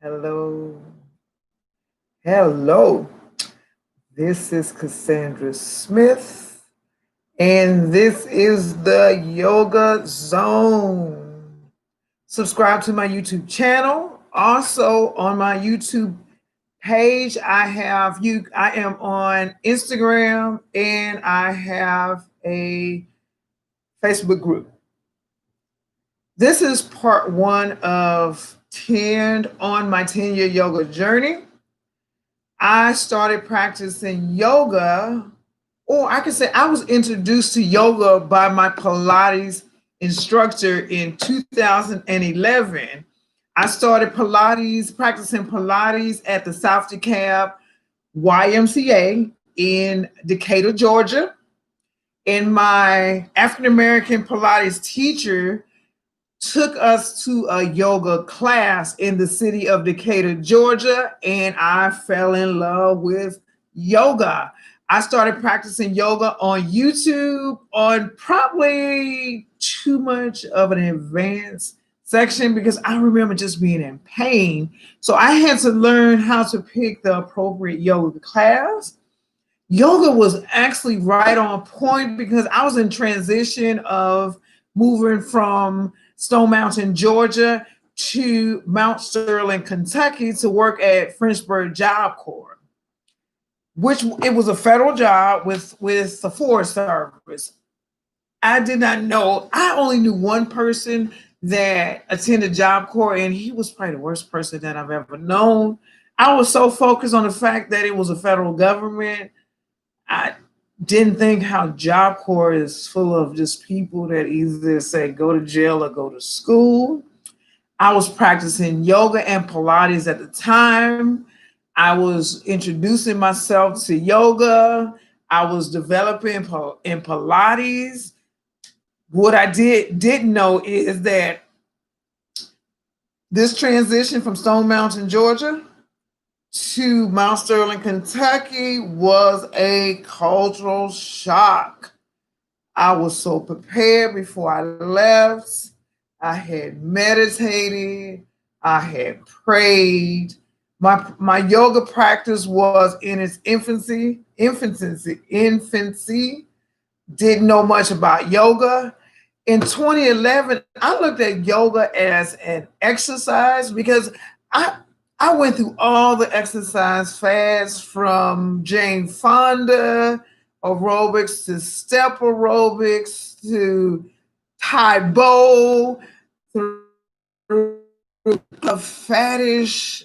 Hello. Hello. This is Cassandra Smith, and this is the Yoga Zone. Subscribe to my YouTube channel. Also, on my YouTube page, I am on Instagram and I have a Facebook group. This is part one of 10 on my 10-year yoga journey. I started practicing yoga, or I could say I was introduced to yoga by my Pilates instructor in 2011. I started practicing Pilates at the South DeKalb YMCA in Decatur, Georgia. And my African American Pilates teacher took us to a yoga class in the city of Decatur, Georgia, and I fell in love with yoga. I started practicing yoga on YouTube on probably too much of an advanced section because I remember just being in pain. So I had to learn how to pick the appropriate yoga class. Yoga was actually right on point because I was in transition of moving from Stone Mountain, Georgia to Mount Sterling, Kentucky to work at Frenchburg Job Corps, which it was a federal job with the Forest Service. I did not know. I only knew one person that attended Job Corps, and he was probably the worst person that I've ever known. I was so focused on the fact that it was a federal government. I didn't think how Job Corps is full of just people that either say go to jail or go to school. I was practicing yoga and Pilates at the time. I was introducing myself to yoga. I was developing in Pilates. What I didn't know is that this transition from Stone Mountain, Georgia to Mount Sterling, Kentucky was a cultural shock. I was so prepared before I left. I had meditated. I had prayed. My yoga practice was in its infancy. Didn't know much about yoga. In 2011, I looked at yoga as an exercise because I I went through all the exercise fads from Jane Fonda aerobics to step aerobics to Taebo through a faddish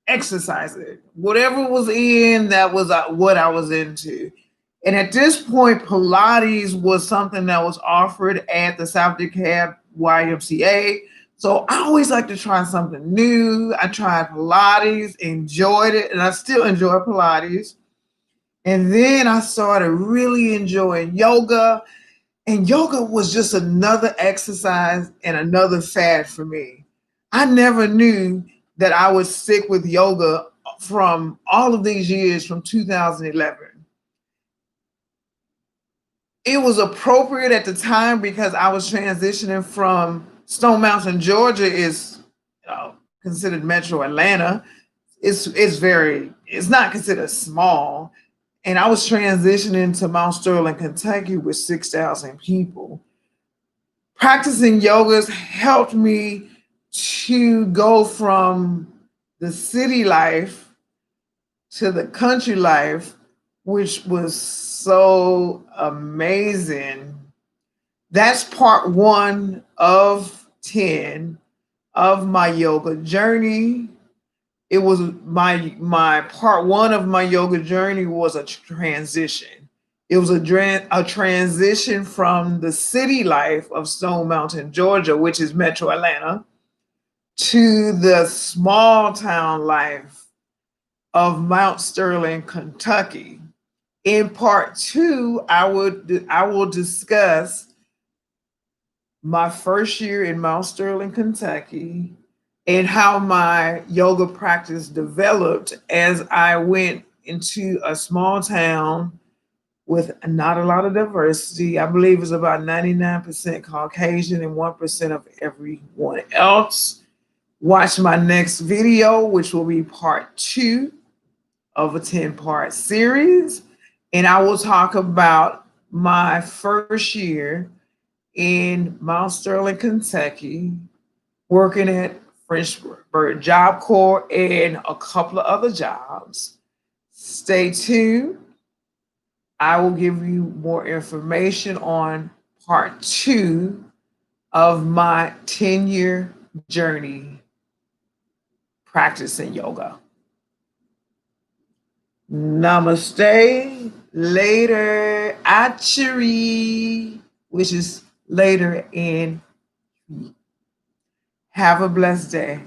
exercising. Whatever was in, that was what I was into. And at this point, Pilates was something that was offered at the South DeKalb YMCA. So I always like to try something new. I tried Pilates, enjoyed it, and I still enjoy Pilates. And then I started really enjoying yoga. And yoga was just another exercise and another fad for me. I never knew that I would stick with yoga from all of these years from 2011. It was appropriate at the time because I was transitioning from Stone Mountain, Georgia is considered Metro Atlanta. It's not considered small. And I was transitioning to Mount Sterling, Kentucky with 6,000 people. Practicing yogas helped me to go from the city life to the country life, which was so amazing. That's part one of 10 of my yoga journey. It was my part one of my yoga journey was a transition. It was a transition from the city life of Stone Mountain, Georgia, which is Metro Atlanta, to the small town life of Mount Sterling, Kentucky. In part two, I will discuss my first year in Mount Sterling, Kentucky, and how my yoga practice developed as I went into a small town with not a lot of diversity. I believe it's about 99% Caucasian and 1% of everyone else. Watch my next video, which will be part 2 of a 10-part series. And I will talk about my first year in Mount Sterling, Kentucky, working at Frenchburg Job Corps and a couple of other jobs. Stay tuned. I will give you more information on part 2 of my 10-year journey practicing yoga. Namaste. Later. Achari, which is later in. Have a blessed day.